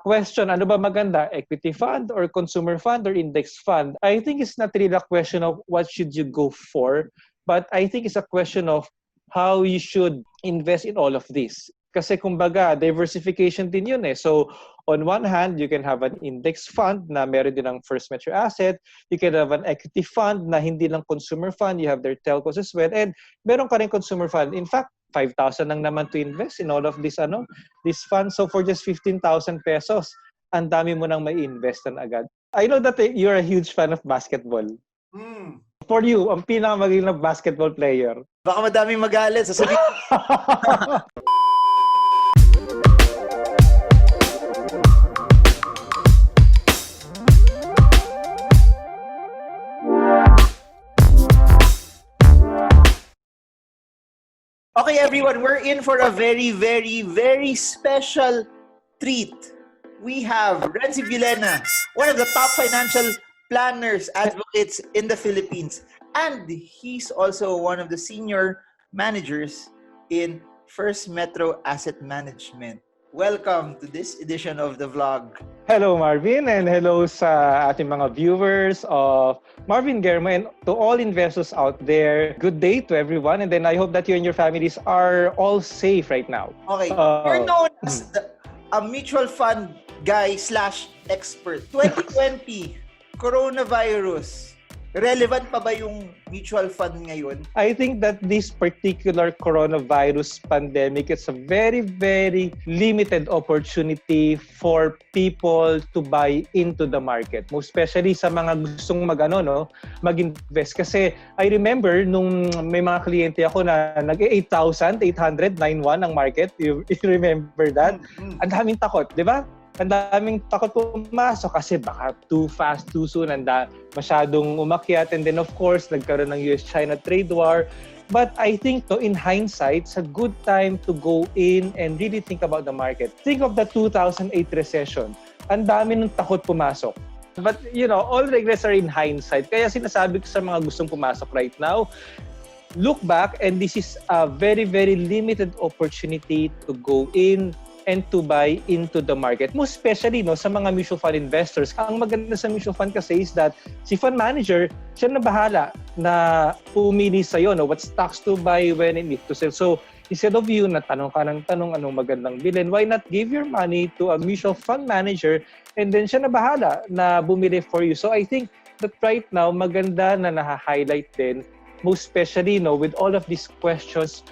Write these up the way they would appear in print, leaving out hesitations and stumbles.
question, ano ba maganda? Equity fund or consumer fund or index fund? I think it's not really a question of what should you go for, but I think it's a question of how you should invest in all of this. Kasi kumbaga, diversification din yun eh. So, on one hand, you can have an index fund na meron din ang First Metro Asset. You can have an equity fund na hindi lang consumer fund. You have their telcos as well. And meron ka rin consumer fund. In fact, 5,000 lang naman to invest in all of this funds. So, for just 15,000 pesos, ang dami mo nang may investan agad. I know that you're a huge fan of basketball. For you, ang pinakamagaling na basketball player. Baka madaming magalit. Sasabihin. Okay, everyone, we're in for a very, very, very special treat. We have Rienzie Biolena, one of the top financial planners, advocates in the Philippines. And he's also one of the senior managers in First Metro Asset Management. Welcome to this edition of the vlog. Hello Marvin, and hello sa ating mga viewers of Marvin Germo, and to all investors out there. Good day to everyone, and then I hope that you and your families are all safe right now. Okay, you're known as a mutual fund guy / expert. 2020, coronavirus. Relevant pa ba yung mutual fund ngayon? I think that this particular coronavirus pandemic is a very, very limited opportunity for people to buy into the market. Most especially sa mga gustong mag-invest. Kasi I remember nung may mga kliyente ako na nag-8,800.91 ang market. You remember that? Ang daming takot, di ba? Ang daming takot pumasok kasi baka too fast, too soon, masyadong umakyat. And then of course, nagkaroon ng US-China trade war. But I think in hindsight, it's a good time to go in and really think about the market. Think of the 2008 recession. Ang dami ng takot pumasok. But all regrets are in hindsight. Kaya sinasabi ko sa mga gustong pumasok right now, look back, and this is a very, very limited opportunity to go in and to buy into the market. Most especially sa mga mutual fund investors. Ang maganda sa mutual fund kasi is that si fund manager, siya na bahala na pumili sa'yo, what stocks to buy, when and if to sell. So, instead of you na tanong ka ng tanong anong magandang bilhin, why not give your money to a mutual fund manager and then siya na bahala na bumili for you. So, I think that right now, maganda na naha-highlight din, most especially with all of these questions,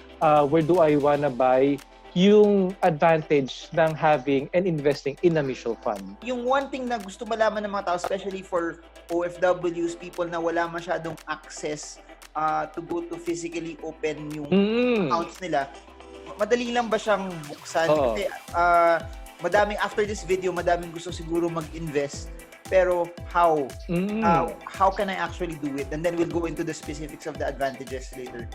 where do I wanna buy, yung advantage ng having and investing in a mutual fund. Yung one thing na gusto malaman ng mga tao, especially for OFWs, people na wala masyadong access to go to physically open yung accounts nila, madali lang ba siyang buksan? Kasi after this video, madaming gusto siguro mag-invest. Pero how? How can I actually do it? And then we'll go into the specifics of the advantages later.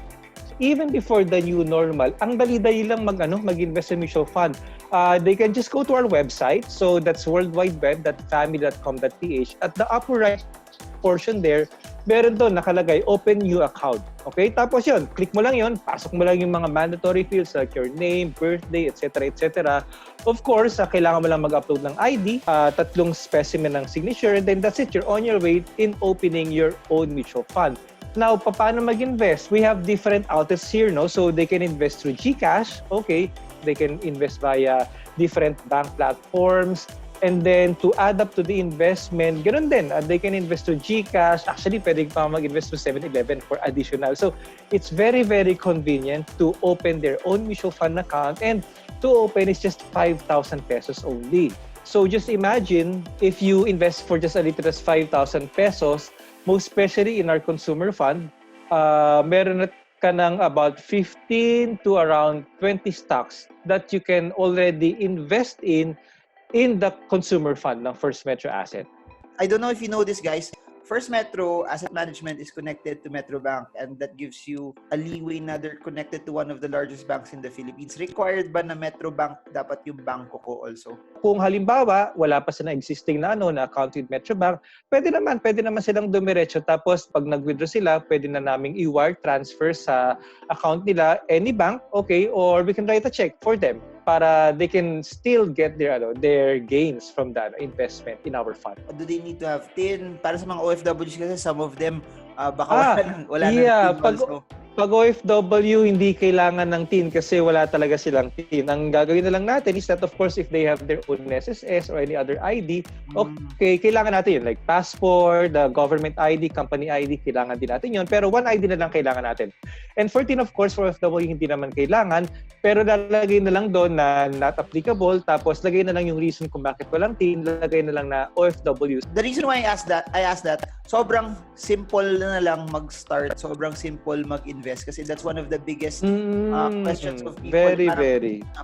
Even before the new normal, ang dali-dali lang mag-invest in mutual fund. They can just go to our website. So that's worldwideweb.family.com.ph. At the upper right portion there, meron doon nakalagay, open new account. Okay? Tapos yun, click mo lang yun, pasok mo lang yung mga mandatory fields like your name, birthday, etc. etc. Of course, kailangan mo lang mag-upload ng ID, 3 specimen ng signature, and then that's it. You're on your way in opening your own mutual fund. Now, paano mag-invest? We have different outlets here, So they can invest through GCash. Okay. They can invest via different bank platforms. And then, to add up to the investment, ganun din. They can invest through GCash. Actually, pwede pa mag-invest through 7-Eleven for additional. So, it's very, very convenient to open their own mutual fund account. And to open is just 5,000 pesos only. So, just imagine if you invest for just a little as 5,000 pesos, most especially in our consumer fund, meron ka ng about 15 to around 20 stocks that you can already invest in the consumer fund ng First Metro Asset. I don't know if you know this, guys. First Metro Asset Management is connected to Metro Bank, and that gives you a leeway na they're connected to one of the largest banks in the Philippines. Required ba na Metro Bank dapat yung bangko ko also? Kung halimbawa, wala pa sila existing na account with Metro Bank, pwede naman silang dumiretso. Tapos pag nag-withdraw sila, pwede na naming i-wire transfer sa account nila, any bank, okay, or we can write a check for them. para they can still get their gains from that investment in our fund. Do they need to have tin? Para sa mga OFWs kasi, some of them, baka wala yeah, na tin also. Pag OFW, hindi kailangan ng TIN kasi wala talaga silang TIN. Ang gagawin na lang natin is that, of course, if they have their own SSS or any other ID, okay, kailangan natin yun. Like passport, the government ID, company ID, kailangan din natin yun. Pero one ID na lang kailangan natin. And for TIN, of course, for OFW, hindi naman kailangan. Pero lalagay na lang doon na not applicable. Tapos lagay na lang yung reason kung bakit walang TIN. Lagay na lang na OFW. The reason why I asked that, sobrang simple na lang mag-start. Sobrang simple mag-invest. Kasi that's one of the biggest questions of people.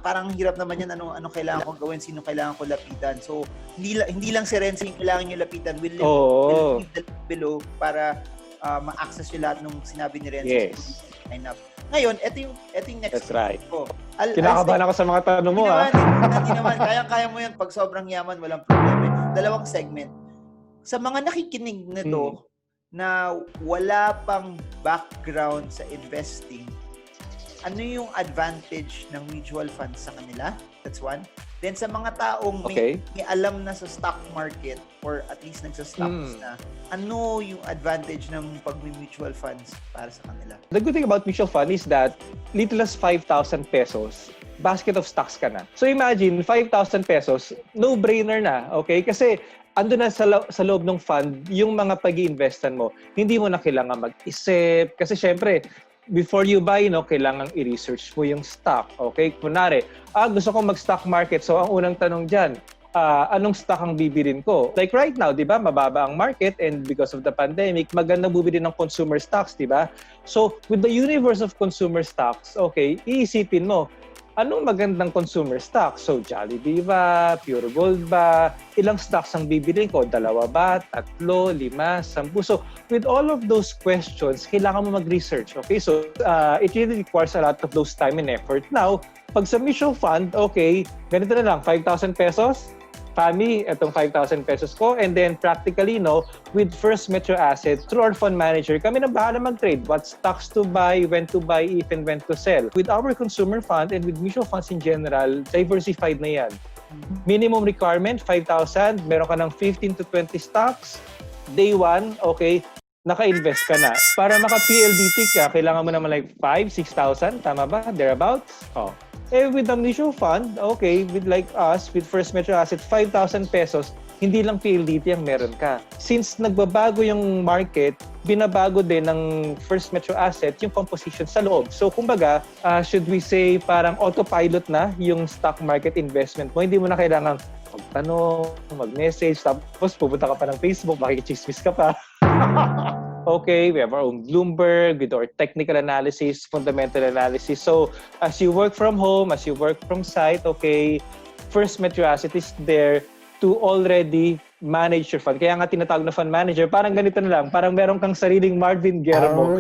Parang hirap naman yan, ano kailangan kong gawin, sino kailangan ko lapitan. So, hindi lang si Renzi yung kailangan nyo lapitan. We'll leave the link below para ma-access nyo lahat nung sinabi ni Renzi. Yes. Sign up. Ngayon, ito yung next. That's right. Ko. Kinakabahan ako sa mga tanong mo, Hindi naman. Kaya mo yan. Pag sobrang yaman, walang problema. Dalawang segment. Sa mga nakikinig nito, na wala pang background sa investing, ano yung advantage ng mutual funds sa kanila? That's one. Then sa mga taong may alam na sa stock market or at least nagsa-stocks na, ano yung advantage ng pag-mutual funds para sa kanila? The good thing about mutual fund is that little as 5,000 pesos, basket of stocks ka na. So imagine, 5,000 pesos, no-brainer na, okay? Kasi ando na sa loob ng fund, yung mga pag-i-investan mo, hindi mo na kailangan mag-isip. Kasi syempre, before you buy, kailangan i-research mo yung stock. Okay? Kunwari, gusto kong mag-stock market. So, ang unang tanong dyan, anong stock ang bibilin ko? Like right now, di ba, mababa ang market and because of the pandemic, maganda bumili ng consumer stocks, di ba? So, with the universe of consumer stocks, okay, iisipin mo, anong magandang consumer stock? So, Jollibee ba? Pure Gold ba? Ilang stocks ang bibilin ko? 2 ba? 3, 5, 10? So, with all of those questions, kailangan mo mag-research. Okay? So, it really requires a lot of those time and effort. Now, pag sa mutual fund, okay, ganito na lang, 5,000 pesos. Family, itong 5,000 pesos ko. And then practically, with First Metro Asset, through our fund manager, kami na bahala mag-trade. What stocks to buy, when to buy, if and when to sell. With our consumer fund and with mutual funds in general, diversified na yan. Minimum requirement, 5,000. Meron ka ng 15 to 20 stocks. Day 1, okay, naka-invest ka na. Para maka-PLDT ka, kailangan mo naman like 5,000, 6,000. Tama ba? Thereabouts? With the mutual fund, okay, with like us, with First Metro Asset, 5,000 pesos, hindi lang PLDT ang meron ka. Since nagbabago yung market, binabago din ng First Metro Asset yung composition sa loob. So, kumbaga, should we say parang autopilot na yung stock market investment mo? Hindi mo na kailangan magtanong, mag-message, tapos pupunta ka pa ng Facebook, makikichismis ka pa. Okay, we have our own Bloomberg with our technical analysis, fundamental analysis. So, as you work from home, as you work from site, okay, First Metro Asset is there to already manage your fund. Kaya nga tinatawag na fund manager, parang ganito na lang, parang meron kang sariling Marvin Germo.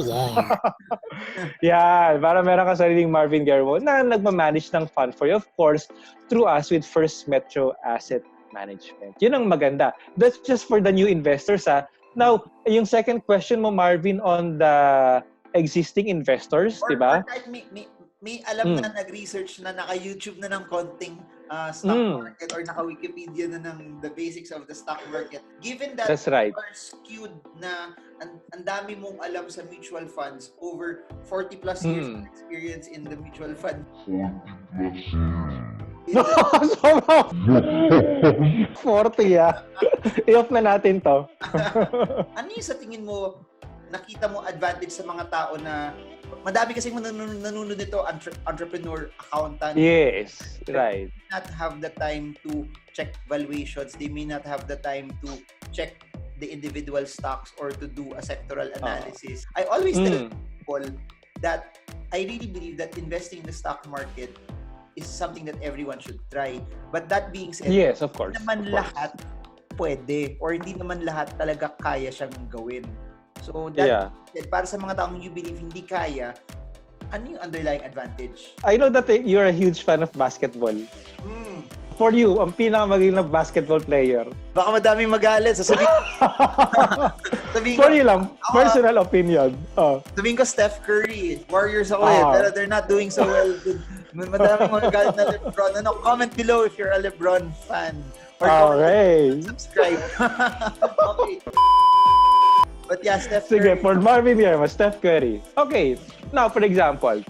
Yeah, parang meron kang sariling Marvin Germo na nagmamanage ng fund for you, of course, through us with First Metro Asset Management. Yun ang maganda. That's just for the new investors, Now, yung second question mo, Marvin, on the existing investors, di ba? May alam na nag-research na naka-YouTube na ng konting stock market or naka-Wikipedia na ng the basics of the stock market. Given that that's right, you are skewed na ang dami mong alam sa mutual funds, over 40 plus years of experience in the mutual fund. 40 I-off na natin to. Ano yung sa tingin mo, nakita mo advantage sa mga tao na madami kasing nanonood nito, entrepreneur, accountant. Yes, right. They may not have the time to check valuations. They may not have the time to check the individual stocks or to do a sectoral analysis. I always tell people that I really believe that investing in the stock market is something that everyone should try. But that being said, yes, of course, hindi naman lahat pwede or hindi naman lahat talaga kaya siyang gawin. So, that para sa mga taong you believe hindi kaya, ano yung underlying advantage? I know that you're a huge fan of basketball. For you, ang pinakamagaling na basketball player. Baka madaming magalit. Sasabihin For you lang, personal opinion. Sabihin ko Steph Curry. Warriors ako pero they're not doing so well Madaming mga galit na LeBron. Comment below if you're a LeBron fan. Or okay. Subscribe. Okay. But yeah, Steph Curry. Sige, for Marvin Germo, Steph Curry. Okay, now for example,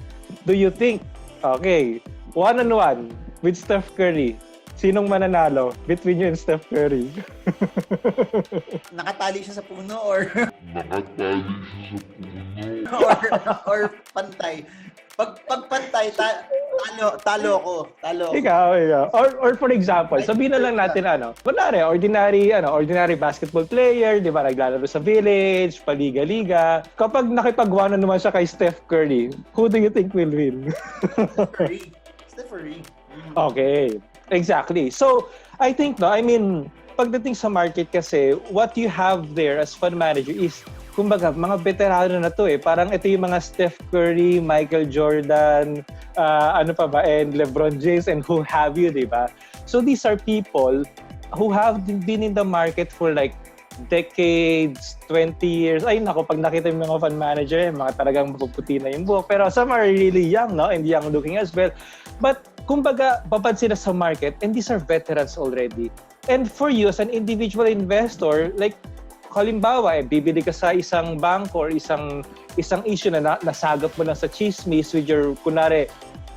do you think, okay, one-on-one with Steph Curry, sinong mananalo between you and Steph Curry? Nakatali siya sa puno or or pantay. Pag pantay, talo ako. Ikaw. Or for example, sabihin na lang natin kunwari, ordinary basketball player, di ba, naglalaro sa village, paliga-liga. Kapag nakipagwanan naman siya kay Steph Curry, who do you think will win? Steph Curry. Okay, exactly. So, I think, pagdating sa market kasi, what you have there as fund manager is, kumbaga, mga veterano na to eh. Parang ito yung mga Steph Curry, Michael Jordan, and LeBron James and who have you, di ba? So these are people who have been in the market for like decades, 20 years. Ay nako, pag nakita yung mga fund manager, mga talagang mapuputi na yung buhok. Pero some are really young, no? And young looking as well. But kumbaga, babad sila sa market and these are veterans already. And for you as an individual investor, like halimbawa, bibili ka sa isang bank or isang issue na nasagap mo lang sa chismis with your, kunwari,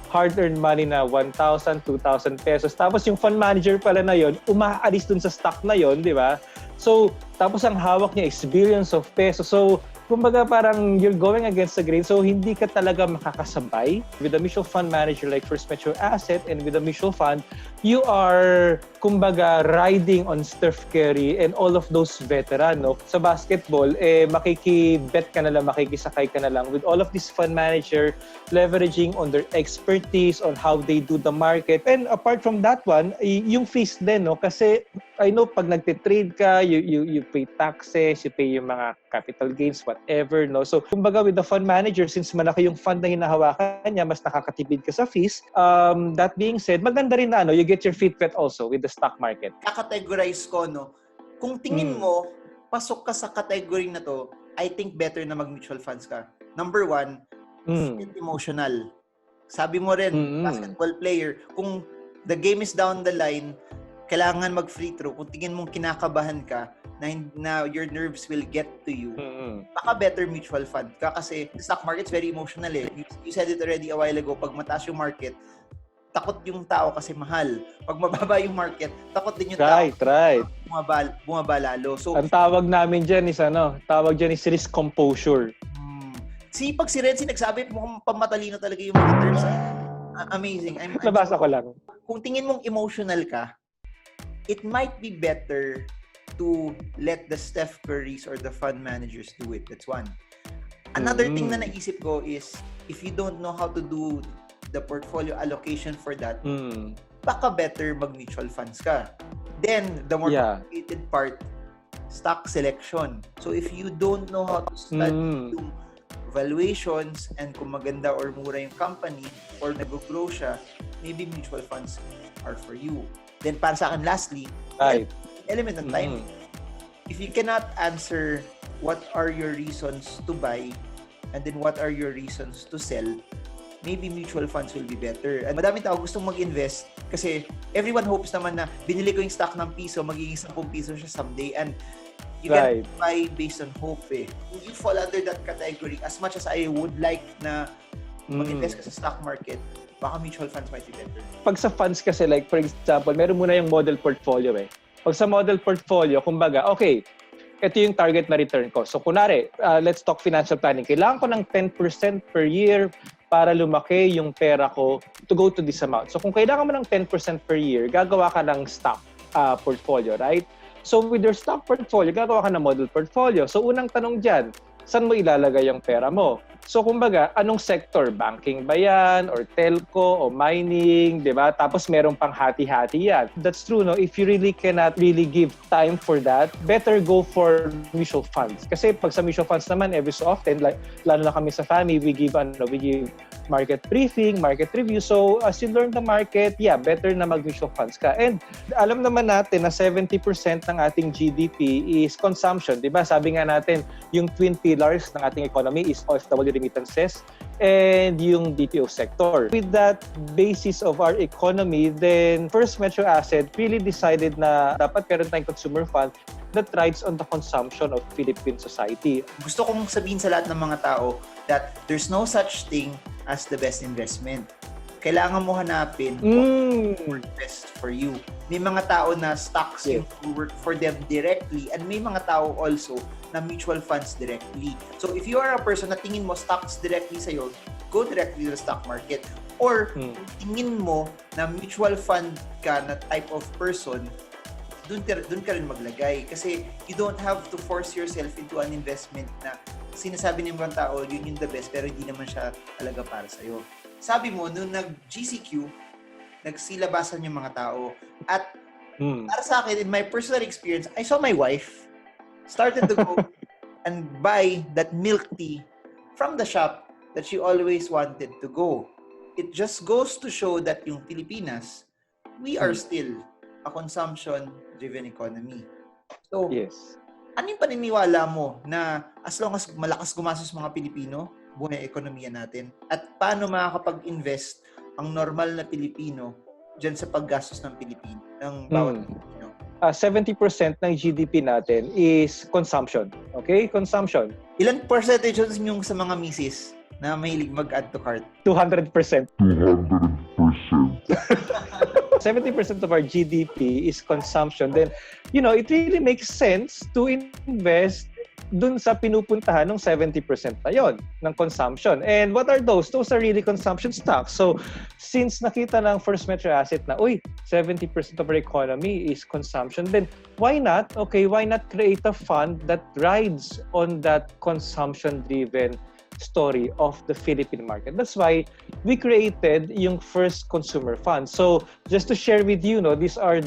hard-earned money na 1,000, 2,000 pesos. Tapos yung fund manager pala na yon, umaalis dun sa stock na yon, di ba? So, tapos ang hawak niya is billions of pesos. So, kumbaga parang you're going against the grain. So, hindi ka talaga makakasabay. With a mutual fund manager like First Metro Asset and with a mutual fund, you are, kumbaga, riding on Steph Curry and all of those veteran. No? Sa basketball, makikibet ka na lang, makikisakay ka na lang with all of this fund manager leveraging on their expertise on how they do the market. And apart from that one, yung fees din, no? Kasi I know pag nagtitrade ka, you pay taxes, you pay yung mga capital gains, whatever, no? So, kumbaga with the fund manager, since malaki yung fund na hinahawakan niya, mas nakakatipid ka sa fees. That being said, maganda rin na, you get your feet wet also with the stock market. Kakategorize ko, no? Kung tingin mo, pasok ka sa category na to, I think better na mag-mutual funds ka. Number one, emotional. Sabi mo rin, basketball player, kung the game is down the line, kailangan mag-free throw. Kung tingin mong kinakabahan ka, na your nerves will get to you, baka better mutual fund ka kasi stock market's very emotional eh. You said it already a while ago, pag mataas yung market, takot yung tao kasi mahal. Pag mababa yung market, takot din yung tao. Right. Bumaba lalo. So, ang tawag namin dyan is risk composure. Pag si Renzie nagsabi, mukhang pamatalino talaga yung mga terms. Amazing. Nabasa ko lang. Kung tingin mong emotional ka, it might be better to let the Steph Currys or the fund managers do it. That's one. Another thing na naisip ko is, if you don't know how to do the portfolio allocation for that, baka better mag-mutual funds ka. Then, the more complicated part, stock selection. So, if you don't know how to study yung valuations and kung maganda or mura yung company or nag-grow siya, maybe mutual funds are for you. Then, para sa akin, lastly, element ng time. If you cannot answer what are your reasons to buy and then what are your reasons to sell, maybe mutual funds will be better. And madaming tao gustong mag-invest kasi everyone hopes naman na binili ko yung stock ng piso, magiging 10 piso siya someday. And you can buy based on hope eh. If you fall under that category, as much as I would like na mag-invest ka sa stock market, baka mutual funds might be better. Pag sa funds kasi, like for example, meron muna yung model portfolio eh. Pag sa model portfolio, kumbaga, okay, ito yung target na return ko. So kunwari, let's talk financial planning. Kailangan ko ng 10% per year para lumaki yung pera ko to go to this amount. So kung kailangan mo ng 10% per year, gagawa ka ng stock portfolio, right? So with your stock portfolio, gagawa ka ng model portfolio. So unang tanong dyan, saan mo ilalagay yung pera mo? So kumbaga, anong sector? Banking ba yan? Or telco? O mining? Diba? Tapos meron pang hati-hati yan. That's true, no? If you really cannot really give time for that, better go for mutual funds. Kasi pag sa mutual funds naman, every so often, like, lalo na kami sa family, we give market briefing, market review. So as you learn the market, better na mag-mutual funds ka. And alam naman natin na 70% ng ating GDP is consumption. Diba? Sabi nga natin, yung twin pillars ng ating economy is OFW remittances, and yung BPO sector. With that basis of our economy, then First Metro Asset really decided na dapat meron tayong consumer fund that rides on the consumption of Philippine society. Gusto kong sabihin sa lahat ng mga tao that there's no such thing as the best investment. Kailangan mo hanapin what best for you. May mga tao na stocks yung work for them directly, and may mga tao also na mutual funds directly. So if you are a person na tingin mo stocks directly sa'yo, go directly to the stock market. Or tingin mo na mutual fund ka na type of person, dun ka rin maglagay. Kasi you don't have to force yourself into an investment na sinasabi ng ibang tao, yun yung the best, pero hindi naman siya talaga para sa'yo. Sabi mo, nung nag-GCQ, nagsilabasan yung mga tao. At para sa akin, in my personal experience, I saw my wife started to go and buy that milk tea from the shop that she always wanted to go. It just goes to show that yung Pilipinas, we are still a consumption-driven economy. So, ano yung paniniwala mo na as long as malakas gumastos mga Pilipino, buhay ekonomiya natin? At paano makakapag-invest ang normal na Pilipino dyan sa paggastos ng Pilipino, ng bawat Pilipino? 70% ng GDP natin is consumption. Okay? Consumption. Ilan percentage yung sa mga misis na mahilig mag-add to cart? 200%. 70% of our GDP is consumption. Then, it really makes sense to invest dun sa pinupuntahan ng 70% na yon ng consumption. And what are those? Those are really consumption stocks. So, since nakita ng First Metro Asset na, 70% of our economy is consumption, then why not create a fund that rides on that consumption-driven story of the Philippine market. That's why we created yung first consumer fund. So, just to share with you, these are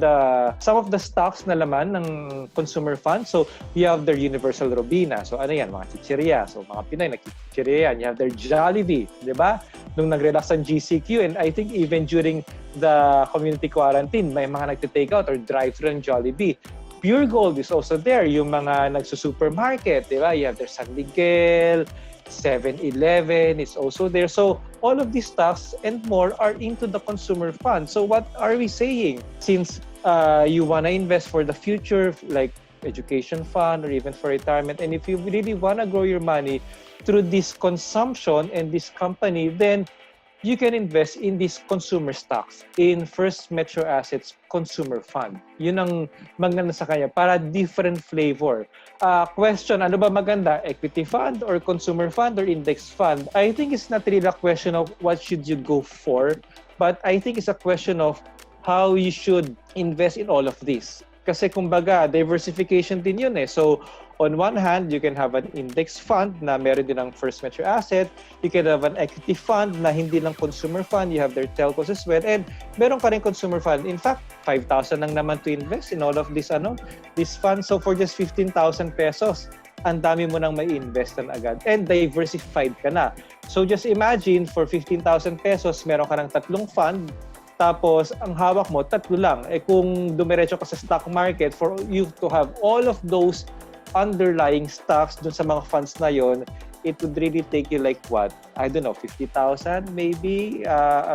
some of the stocks na laman ng consumer fund. So, we have their Universal Robina. So, ano yan? Mga chichirya. So, mga Pinoy, nagchichirya yan. You have their Jollibee, di ba? Nung nag-relax ang GCQ, and I think even during the community quarantine, may mga nagtitake out or drive-thru ng Jollibee. Pure Gold is also there. Yung mga nagsusupermarket, di ba? You have their San Miguel, 7-Eleven is also there. So all of these stocks and more are into the consumer fund. So what are we saying? Since you want to invest for the future, like education fund or even for retirement, and if you really want to grow your money through this consumption and this company, then you can invest in these consumer stocks in First Metro Assets Consumer Fund. Yun ang maganda sa kanya para different flavor. Question, ano ba maganda? Equity fund or consumer fund or index fund? I think it's not really a question of what should you go for, but I think it's a question of how you should invest in all of this. Kasi kumbaga, diversification din yun eh. So, on one hand, you can have an index fund na meron din ng First Metro Asset. You can have an equity fund na hindi lang consumer fund. You have their telcos as well. And meron ka rin consumer fund. In fact, 5,000 lang naman to invest in all of this funds. So for just 15,000 pesos, ang dami mo nang may investan agad. And diversified ka na. So just imagine, for 15,000 pesos, meron ka ng 3 fund. Tapos, ang hawak mo, 3 lang. Kung dumiretso ka sa stock market, for you to have all of those underlying stocks dun sa mga funds na yon, it would really take you like what? I don't know, 50,000 maybe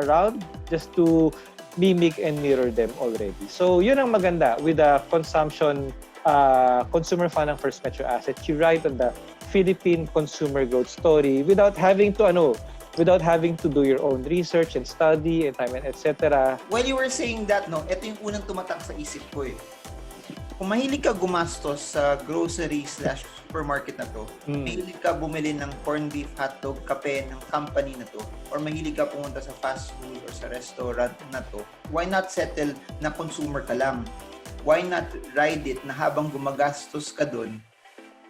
around, just to mimic and mirror them already. So, yun ang maganda with the consumer fund ng First Metro Asset. You ride on the Philippine consumer growth story without having to do your own research and study and time and etc. While you were saying that, ito yung unang tumatak sa isip ko eh. Kung mahilig ka gumastos sa grocery/supermarket na to, mahilig ka bumili ng corned beef, hotdog, kape ng company na to, or mahilig ka pumunta sa fast food or sa restaurant na to, why not settle na consumer ka lang? Why not ride it na habang gumagastos ka dun,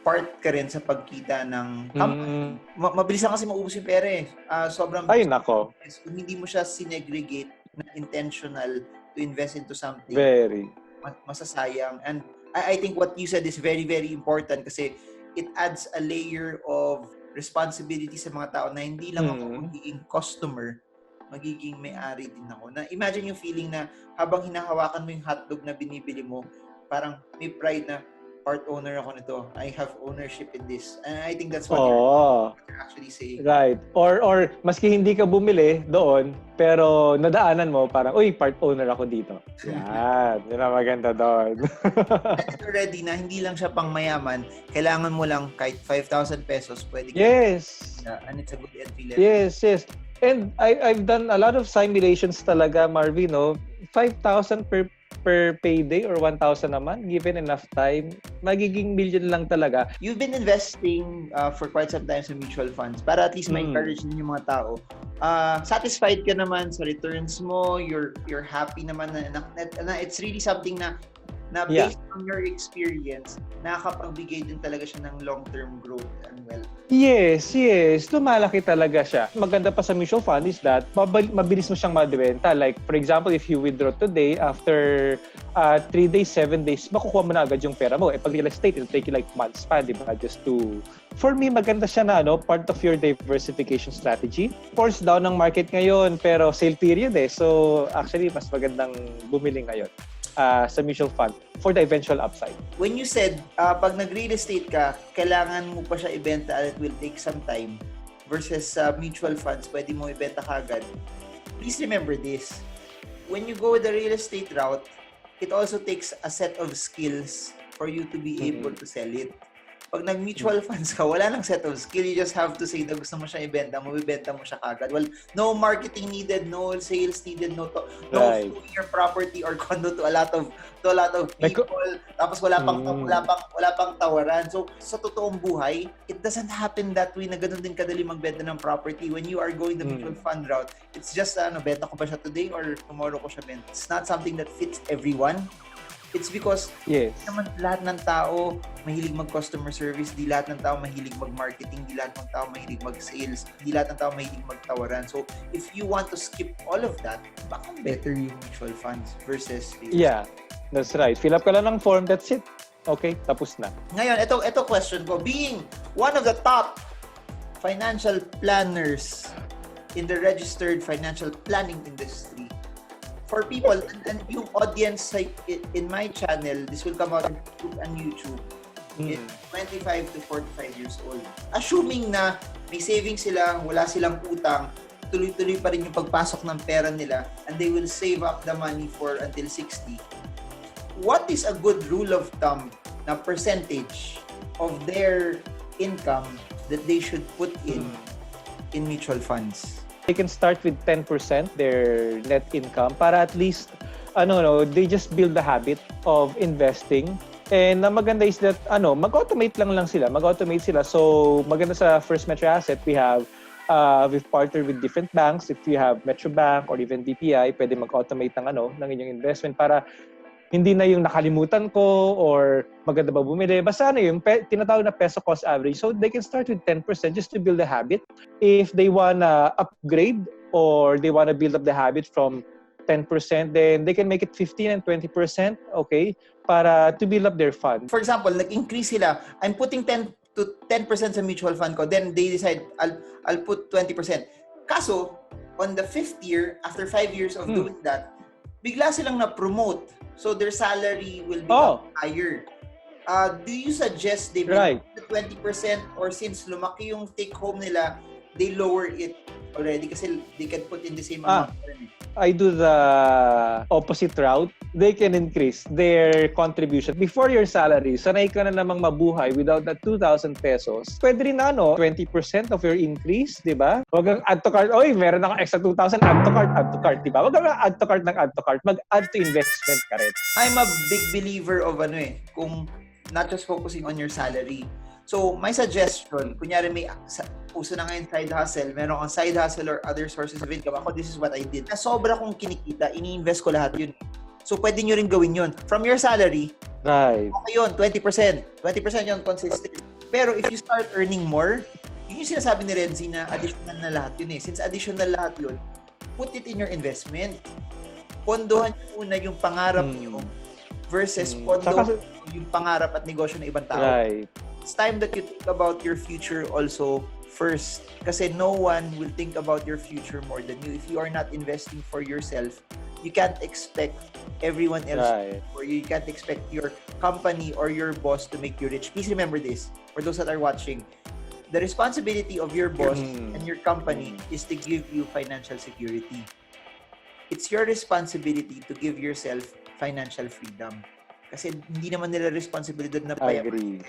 part ka rin sa pagkita ng company. Mabilis lang kasi maubos yung pera eh. Sobrang ay nako. Kung hindi mo siya sinegregate na intentional to invest into something, very masasayang. And I think what you said is very, very important kasi it adds a layer of responsibility sa mga tao na hindi lang ako magiging customer, magiging may-ari din ako. Na imagine yung feeling na habang hinahawakan mo yung hotdog na binibili mo, parang may pride na part owner ako nito. I have ownership in this. And I think that's what you're actually saying. Right. Or maski hindi ka bumili doon, pero nadaanan mo, parang, uy, part owner ako dito. Yan. Yun ang maganda doon. And already na hindi lang siya pang mayaman, kailangan mo lang kahit 5,000 pesos, pwede ka. Yes. And it's a good entry level. Yes. And I've done a lot of simulations talaga, Marvin, no? 5,000 per payday or 1,000 naman, given enough time, magiging million lang talaga. You've been investing for quite some time sa mutual funds para at least ma-encourage din yung mga tao. Satisfied ka naman sa returns mo, you're happy naman na it's really something na based on your experience, nakakapagbigay din talaga siya ng long-term growth and wealth. Yes. Lumalaki talaga siya. Maganda pa sa mutual fund is that mabilis mo siyang mabibenta. Like, for example, if you withdraw today, after 3 days, 7 days, makukuha mo na agad yung pera mo. Pag real estate, it'll take you like months pa, di ba? For me, maganda siya na part of your diversification strategy. Of course, down ang market ngayon, pero sale period So, actually, mas magandang bumili ngayon sa mutual fund for the eventual upside. When you said, pag nag-real estate ka, kailangan mo pa siya ibenta and it will take some time versus mutual funds, pwede mo ibenta kagad. Please remember this. When you go the real estate route, it also takes a set of skills for you to be able to sell it. Pag nag-mutual funds ka, wala nang set of skill. You just have to say na gusto mo siya ibenta, mabibenta mo siya kagad. Well, no marketing needed, no sales needed, no showing your property or condo to a lot of people. Tapos wala pang tawaran. So, sa totoong buhay, it doesn't happen that way na ganun din kadali magbenta ng property. When you are going the mutual fund route, it's just, benta ko ba siya today or tomorrow ko siya benta. It's not something that fits everyone. It's because naman lahat ng tao mahilig mag-customer service, di lahat ng tao mahilig mag-marketing, di lahat ng tao mahilig mag-sales, di lahat ng tao mahilig magtawaran. So, if you want to skip all of that, baka better yung mutual funds versus real estate. Yeah, that's right. Fill up ka lang ng form, that's it. Okay, tapos na. Ngayon, ito question ko. Being one of the top financial planners in the registered financial planning industry, for people, and yung audience like in my channel, this will come out on YouTube, is 25 to 45 years old. Assuming na may savings sila, wala silang utang, tuloy-tuloy pa rin yung pagpasok ng pera nila, and they will save up the money for until 60. What is a good rule of thumb na percentage of their income that they should put in mutual funds? They can start with 10% their net income para at least, they just build the habit of investing. And ang maganda is that, mag-automate lang sila. Mag-automate sila. So, maganda sa First Metro Asset, we've partnered with different banks. If you have Metro Bank or even BPI, pwede mag-automate ng inyong investment para hindi na yung nakalimutan ko or maganda ba bumili. Basta yung tinatawag na peso cost average. So they can start with 10% just to build a habit. If they wanna upgrade or they wanna build up the habit from 10%, then they can make it 15 and 20%, okay, para to build up their fund. For example, nag-increase sila, I'm putting 10% sa mutual fund ko, then they decide, I'll put 20%. Kaso, on the 5th year, after 5 years of doing that, bigla silang na-promote. So their salary will become higher. Do you suggest they make the 20% or since lumaki yung take-home nila, they lower it already kasi they can put in the same amount? I do the opposite route. They can increase their contribution. Before your salary, sanay ka na namang mabuhay without that 2,000 pesos. Pwede rin 20% of your increase, di ba? Huwag kang add to cart. Oy, meron akong extra 2,000, add to cart, di ba? Huwag kang add to cart. Mag-add to investment ka rin. I'm a big believer of kung not just focusing on your salary. So, my suggestion, kunyari may uso na ngayon side hustle, meron kang side hustle or other sources of income. Ako, this is what I did. Na sobra kong kinikita, ini-invest ko lahat yun. So, pwede nyo rin gawin yun. From your salary, okay yun, 20%. 20% yun consistent. Pero if you start earning more, yun yung sinasabi ni Renzie na additional na lahat yun Since additional lahat yun, put it in your investment. Pondohan nyo muna yung pangarap nyo versus pondohan yung pangarap at negosyo ng ibang tao. Right. It's time that you think about your future also first. Kasi no one will think about your future more than you. If you are not investing for yourself, you can't expect everyone else or you can't expect your company or your boss to make you rich. Please remember this, for those that are watching. The responsibility of your boss and your company is to give you financial security. It's your responsibility to give yourself financial freedom. Kasi hindi naman nila responsibilidad na payaman.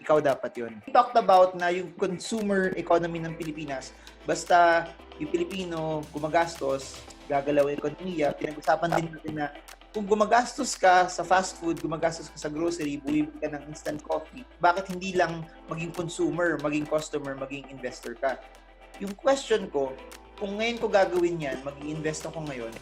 Ikaw dapat yun. We talked about na yung consumer economy ng Pilipinas. Basta yung Pilipino gumagastos, gagalaw yung ekonomiya. Pinag-usapan din natin na kung gumagastos ka sa fast food, gumagastos ka sa grocery, bumibili ka ng instant coffee, bakit hindi lang maging consumer, maging customer, maging investor ka? Yung question ko, kung ngayon ko gagawin yan, mag-i-invest ako ngayon,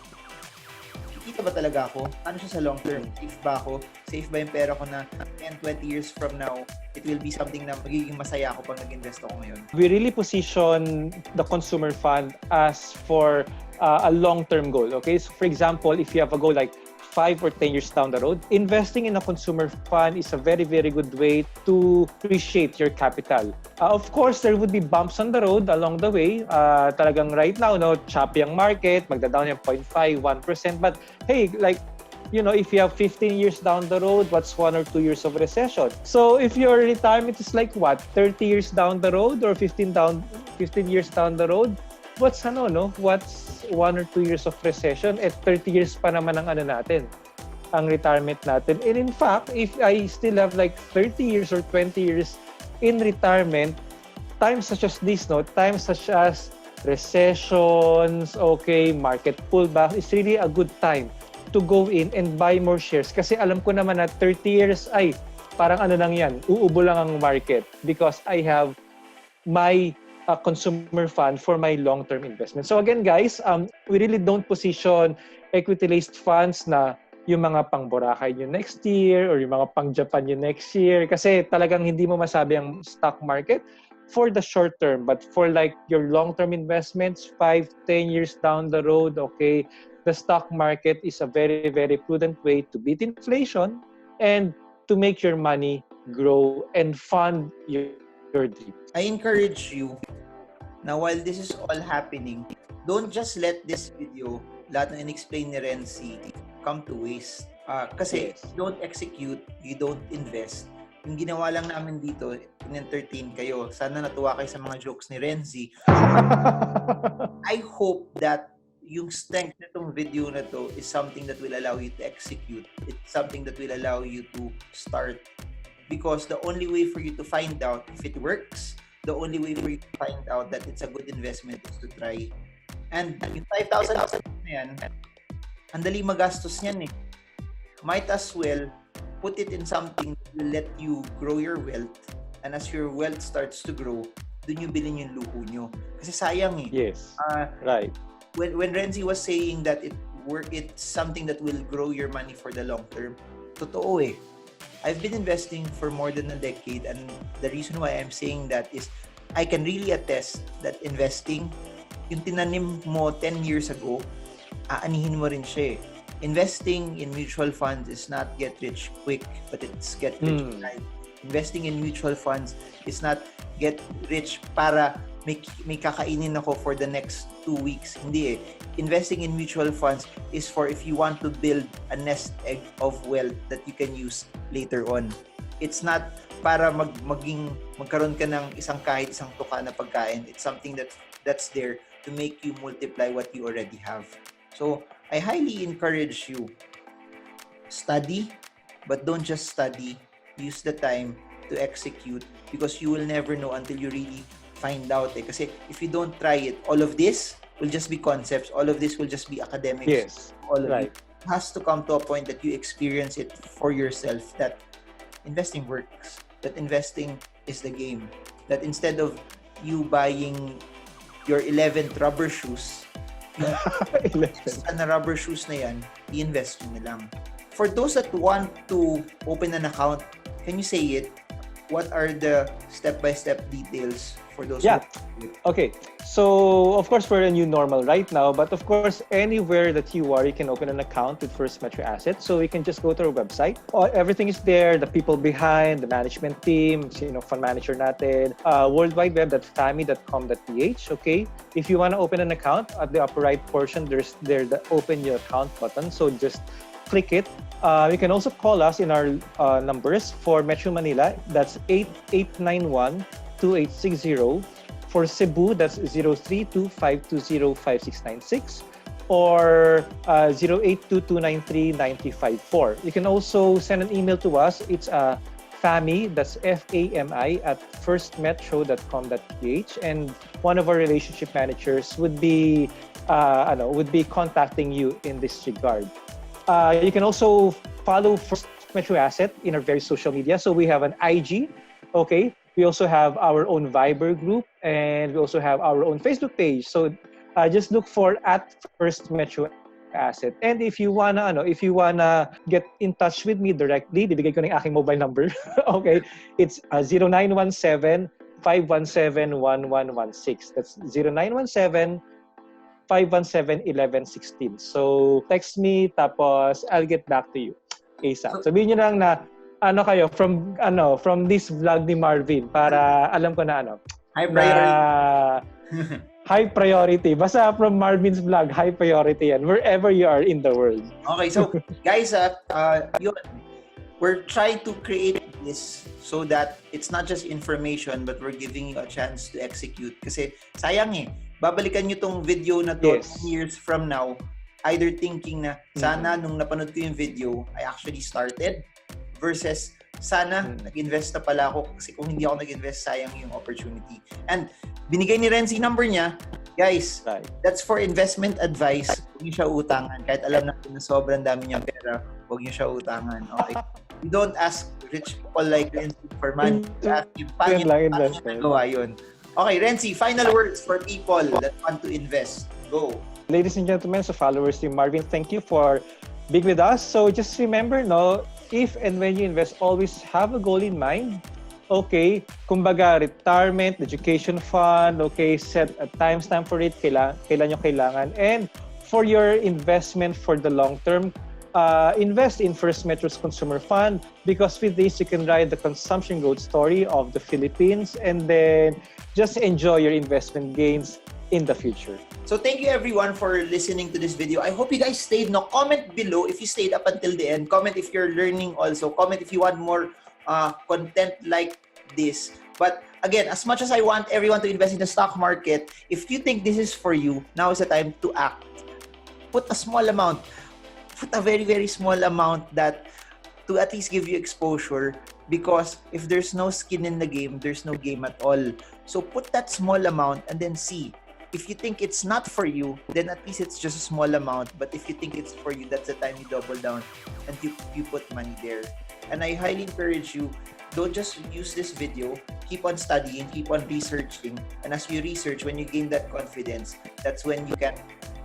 kikita ba talaga ako? Ano siya sa long term? Safe ba ako? Safe ba yung pera ko na 10, 20 years from now, it will be something na magiging masaya ako pag nag-invest ako ngayon? We really position the consumer fund as for a long-term goal. Okay, so for example, if you have a goal like 5 or 10 years down the road, investing in a consumer fund is a very, very good way to appreciate your capital. Of course, there would be bumps on the road along the way. Talagang right now, no, choppy ang market, magda-down yung 0.5, 1%. But hey, like, you know, if you have 15 years down the road, what's 1 or 2 years of recession? So if your retirement is like what, 30 years down the road or 15 years down the road, what's 1 or 2 years of recession at 30 years pa naman ang natin, ang retirement natin. And in fact, if I still have like 30 years or 20 years in retirement, times such as this, no, times such as recessions, okay, market pullback, is really a good time to go in and buy more shares. Kasi alam ko naman na 30 years, ay, parang lang yan, uubo lang ang market because I have my consumer fund for my long-term investment. So again, guys, we really don't position equity-laced funds na yung mga pang Boracay nyo next year or yung mga pang Japan nyo next year kasi talagang hindi mo masabi ang stock market for the short term. But for like your long-term investments, 5, 10 years down the road, okay, the stock market is a very, very prudent way to beat inflation and to make your money grow and fund your dream. I encourage you na while this is all happening, don't just let this video, lahat ng in-explain ni Rienzie, come to waste. Kasi you don't execute, you don't invest. Yung ginawa lang namin dito, in-entertain kayo. Sana natuwa kayo sa mga jokes ni Rienzie. I hope that yung strength nitong video na to is something that will allow you to execute. It's something that will allow you to start. Because the only way for you to find out if it works, the only way for you to find out that it's a good investment is to try. And yung 5,000 na yan, ang dali magastos niyan eh. Might as well put it in something that will let you grow your wealth. And as your wealth starts to grow, dun yung bilhin yung luho nyo. Kasi sayang eh. Yes, right. When Rienzie was saying that it's something that will grow your money for the long term, totoo eh. I've been investing for more than a decade, and the reason why I'm saying that is I can really attest that investing, yung tinanim mo 10 years ago, aanihin mo rin siya eh. Investing in mutual funds is not get rich quick, but it's get rich life. Investing in mutual funds is not get rich para may kakainin ako for the next 2 weeks. Hindi eh. Investing in mutual funds is for if you want to build a nest egg of wealth that you can use later on. It's not para magkaroon ka ng kahit isang tuka na pagkain. It's something that's there to make you multiply what you already have. So, I highly encourage you, study, but don't just study. Use the time to execute because you will never know until you really find out eh. Kasi if you don't try it, all of this will just be concepts. All of this will just be academics. Yes, all of right. It has to come to a point that you experience it for yourself that investing works, that investing is the game, that instead of you buying your 11th rubber shoes, na rubber shoes na yan, i-invest mo na lang. For those that want to open an account, can you say it? What are the step-by-step details for those Yeah. Okay. So, of course, we're a new normal right now. But, of course, anywhere that you are, you can open an account with First Metro Asset. So, you can just go to our website. Everything is there. The people behind, the management team, fund manager natin, worldwideweb.fami.com.ph. Okay. If you want to open an account, at the upper right portion, there's the Open Your Account button. So, just click it. You can also call us in our numbers for Metro Manila. That's 8891-2860. For Cebu, that's 0325205696 or 0822939054. You can also send an email to us. It's FAMI, that's FAMI at firstmetro.com.ph, and one of our relationship managers would be contacting you in this regard. You can also follow First Metro Asset in our various social media. So we have an IG, okay. We also have our own Viber group, and we also have our own Facebook page. So just look for at First Metro Asset. And if you wanna get in touch with me directly, bibigay ko ng aking mobile number. Okay, it's 0917-517-1116. That's 0917-517-1116. So text me, tapos I'll get back to you ASAP. Sabihin nyo lang na from this vlog ni Marvin para alam ko na high priority. High priority. Basta from Marvin's vlog, high priority yan wherever you are in the world. Okay, so guys, we're trying to create this so that it's not just information but we're giving you a chance to execute. Kasi sayang babalikan nyo tong video na to 10 years from now, either thinking na sana nung napanood ko yung video, I actually started, versus sana nag-invest na pala ako kasi kung hindi ako nag-invest, sayang yung opportunity. And binigay ni Rienzie number niya. Guys, that's for investment advice. Huwag niyo siya utangan. Kahit alam natin na sobrang dami niyang pera, huwag niyo siya utangan. Okay? You don't ask rich people like Rienzie for money. Ask him, paano niya nagawa yun? Okay, Rienzie, final words for people that want to invest. Go. Ladies and gentlemen, so followers ni Marvin, thank you for being with us. So just remember, if and when you invest, always have a goal in mind. Okay, kumbaga retirement, education fund, okay, set a timestamp for it, kailan nyo kailangan. And for your investment for the long term, invest in First Metro's Consumer Fund, because with this, you can ride the consumption growth story of the Philippines and then just enjoy your investment gains in the future. So thank you everyone for listening to this video. I hope you guys stayed. Now comment below if you stayed up until the end. Comment if you're learning also. Comment if you want more content like this. But again, as much as I want everyone to invest in the stock market, if you think this is for you, now is the time to act. Put a small amount. Put a very, very small amount that to at least give you exposure, because if there's no skin in the game, there's no game at all. So put that small amount and then see. If you think it's not for you, then at least it's just a small amount. But if you think it's for you, that's the time you double down and you put money there. And I highly encourage you, don't just use this video. Keep on studying, keep on researching. And as you research, when you gain that confidence, that's when you can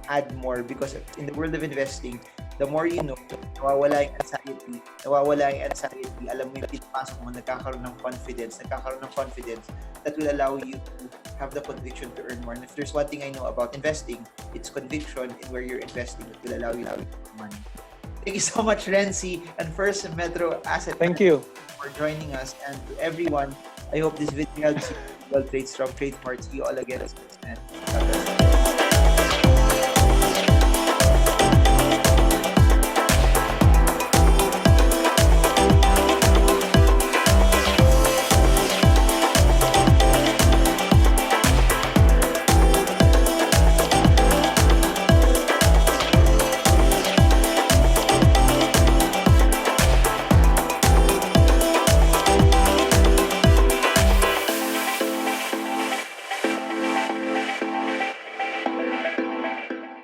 add more. Because in the world of investing, the more you know, nawawala yung anxiety. Alam mo yung pinapasok mo, nagkakaroon ng confidence that will allow you to have the conviction to earn more. And if there's one thing I know about investing, it's conviction in where you're investing. It will allow you to earn money. Thank you so much, Rienzie, and First Metro Asset. Thank you for joining us, and to everyone, I hope this video helps you. Well, trade strong, trade smart. See you all again.